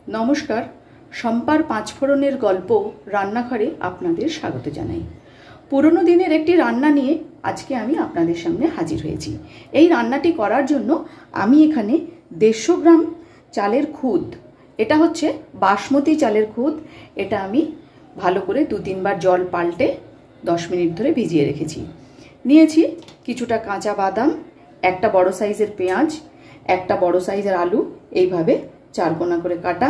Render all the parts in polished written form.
নমস্কার, শম্পার পাঁচফোড়নের গল্প রান্নাঘরে আপনাদের স্বাগত জানাই। পুরনো দিনের একটি রান্না নিয়ে আজকে আমি আপনাদের সামনে হাজির হয়েছি। এই রান্নাটি করার জন্য আমি এখানে 150 গ্রাম চালের খুদ, এটা হচ্ছে বাসমতি চালের খুদ, এটা আমি ভালো করে 2-3 বার জল পাল্টে 10 মিনিট ধরে ভিজিয়ে রেখেছি। নিয়েছি কিছুটা কাঁচা বাদাম, একটা বড় সাইজের পেঁয়াজ, একটা বড় সাইজের আলু এইভাবে 4 কোনা করে কাটা,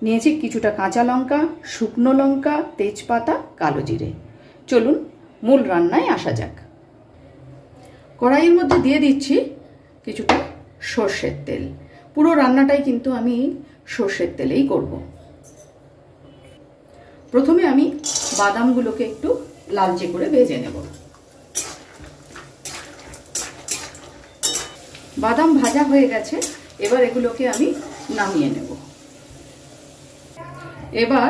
নিয়েছি কিছুটা কাঁচা লঙ্কা, শুকনো লঙ্কা, তেজপাতা, কালো জিরে। চলুন মূল রান্নায় আসা যাক। কড়াইয়ের মধ্যে দিয়ে দিচ্ছি কিছুটা সর্ষের তেল। পুরো রান্নাটাই কিন্তু আমি সর্ষের তেলেই করব। প্রথমে আমি বাদামগুলোকে একটু লালচে করে ভেজে নেব। বাদাম ভাজা হয়ে গেছে, এবার এগুলোকে আমি নামিয়ে নেব। এবার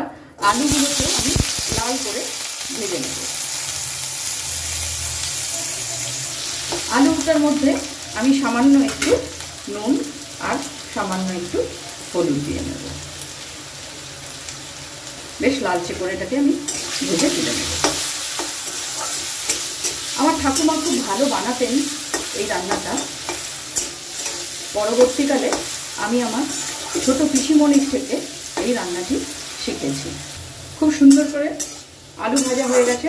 আলুগুলোকে আমি লাল করে ভেজে নেব। আলুটার মধ্যে আমি সামান্য একটু নুন আর সামান্য একটু হলুদ দিয়ে নেব। বেশ লালচে করে এটাকে আমি ভেজে তুলে নেব। আমার ঠাকুমা খুব ভালো বানাতেন এই রান্নাটা। পরবর্তীকালে আমি আমার ছোট পিসিমণির থেকে এই রান্নাটি শিখেছি। খুব সুন্দর করে আলু ভাজা হয়ে গেছে,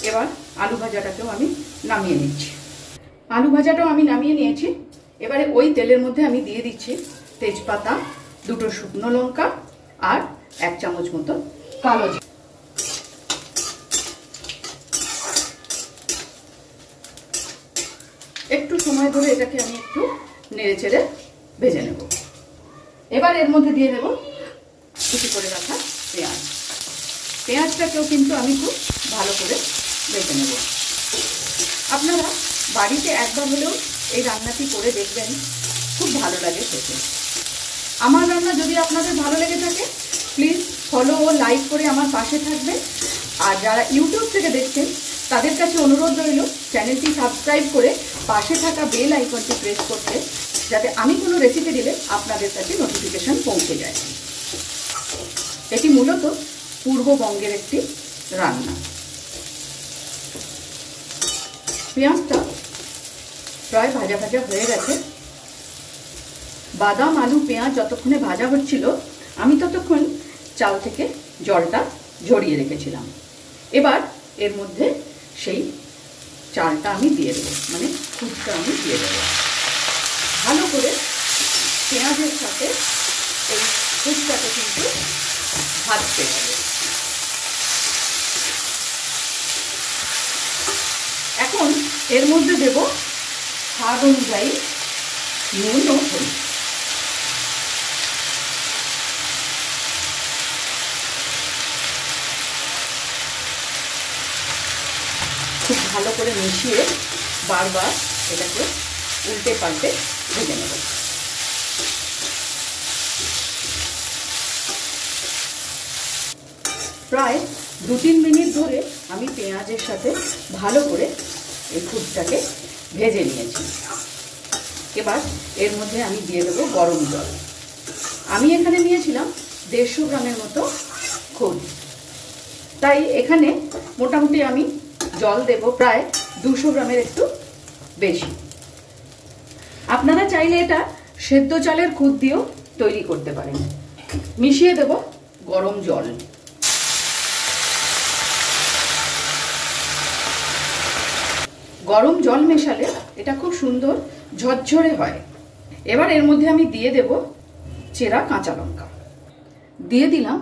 এবার আলু ভাজাটাকেও আমি নামিয়ে নিচ্ছি। আলু ভাজাটাও আমি নামিয়ে নিয়েছি। এবারে ওই তেলের মধ্যে আমি দিয়ে দিচ্ছি তেজপাতা, 2টো শুকনো লঙ্কা আর 1 চামচ মতো কালো জিরে। একটু সময় ধরে এটাকে আমি একটু নেড়ে চেড়ে ভেজে নেব। এবার এর মধ্যে দিয়ে দেব কুচি করে রাখা পেঁয়াজ। পেঁয়াজটাকেও কিন্তু আমি খুব ভালো করে ভেজে নেব। আপনারা বাড়িতে একবার হলেও এই রান্নাটি করে দেখবেন, খুব ভালো লাগে খেতে। আমার রান্না যদি আপনাদের ভালো লেগে থাকে প্লিজ ফলো ও লাইক করে আমার পাশে থাকবেন। আর যারা ইউটিউব থেকে দেখছেন তাদের কাছে অনুরোধ রইল চ্যানেলটি সাবস্ক্রাইব করে পাশে থাকা বেল আইকনটি প্রেস করতে, যাতে আমি কোনো রেসিপি দিলে আপনাদের কাছে নোটিফিকেশন পৌঁছে যায়। এটি মূলত পূর্ববঙ্গের একটি রান্না। পেঁয়াজটা প্রায় ভাজা ভাজা হয়ে গেছে। বাদাম, আলু, পেঁয়াজ যতক্ষণে ভাজা হচ্ছিল আমি ততক্ষণ চাল থেকে জলটা ঝরিয়ে রেখেছিলাম। এবার এর মধ্যে সেই চালটা আমি দিয়ে দেবো, মানে খুদটা আমি দিয়ে দেবো। ভালো করে পেঁয়াজের সাথে এই খুদটাকে কিন্তু ভাজতে হবে। এখন এর মধ্যে দেব স্বাদ অনুযায়ী নুন ও হলুদ। খুব ভালো করে মিশিয়ে বারবার এটাকে উল্টে পাল্টে ভেজে নেব। প্রায় 2-3 মিনিট ধরে আমি পেঁয়াজের সাথে ভালো করে এই খুদটাকে ভেজে নিয়েছি। এবার এর মধ্যে আমি দিয়ে দেবো গরম জল। আমি এখানে নিয়েছিলাম 150 গ্রামের মতো খুদ, তাই এখানে মোটামুটি আমি জল দেব প্রায় 200 গ্রামের একটু বেশি। আপনারা চাইলে এটা সেদ্ধ চালের খুদ দিয়েও তৈরি করতে পারেন। মিশিয়ে দেব গরম জল। গরম জল মেশালে এটা খুব সুন্দর ঝরঝরে হয়। এবার এর মধ্যে আমি দিয়ে দেব চেরা কাঁচা লঙ্কা। দিয়ে দিলাম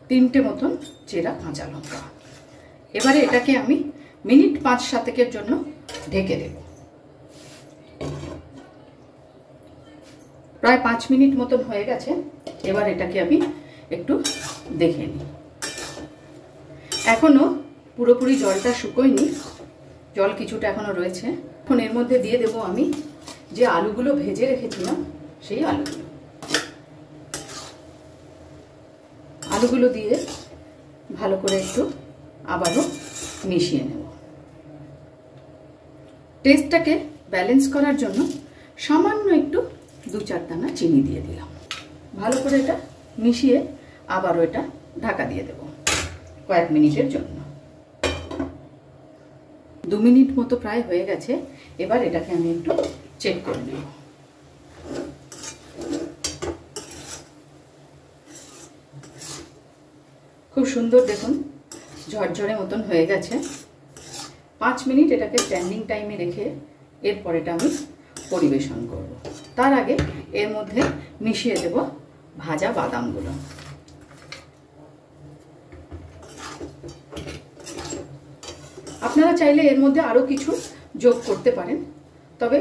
3টে মতন চেরা কাঁচা লঙ্কা। এবারে এটাকে আমি মিনিট 5-7 জন্য ঢেকে দেব। প্রায় 5 মিনিট মতন হয়ে গেছে। এবার এটাকে আমি একটু দেখে নিই। এখনো পুরোপুরি জলটা শুকোয়নি, জল কিছুটা এখনো রয়েছে। এখন এর মধ্যে দিয়ে দেব আমি যে আলুগুলো ভেজে রেখেছিলাম সেই আলুগুলো দিয়ে ভালো করে একটু আবারও মিশিয়ে নেব। টেস্টটাকে ব্যালেন্স করার জন্য সামান্য একটু 2-4 দানা চিনি দিয়ে দিলাম। ভালো করে এটা মিশিয়ে আবারও এটা ঢাকা দিয়ে দেব কয়েক মিনিটের জন্য। 2 মিনিট মতো প্রায় হয়ে গেছে। এবার এটাকে আমি একটু চেক করে নেব। খুব সুন্দর, দেখুন ঝরঝরে মতন হয়ে গেছে। 5 মিনিট এটাকে স্ট্যান্ডিং টাইমে রেখে এরপর এটা আমি পরিবেশন করব। তার আগে এর মধ্যে মিশিয়ে দেব ভাজা বাদামগুলো। আপনারা চাইলে এর মধ্যে আরও কিছু যোগ করতে পারেন, তবে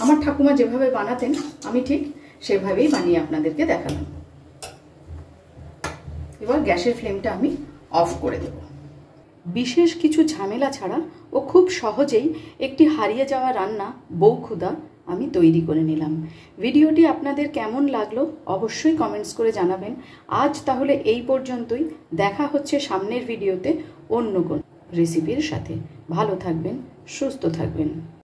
আমার ঠাকুমা যেভাবে বানাতেন আমি ঠিক সেভাবেই বানিয়ে আপনাদেরকে দেখালাম। এবার গ্যাসের ফ্লেমটা আমি অফ করে দেব। বিশেষ কিছু ঝামেলা ছাড়া ও খুব সহজেই একটি হারিয়ে যাওয়া রান্না বউখুদা আমি তৈরি করে নিলাম। ভিডিওটি আপনাদের কেমন লাগলো অবশ্যই কমেন্টস করে জানাবেন। আজ তাহলে এই পর্যন্তই। দেখা হচ্ছে সামনের ভিডিওতে অন্য কোন রেসিপির সাথে। ভালো থাকবেন, সুস্থ থাকবেন।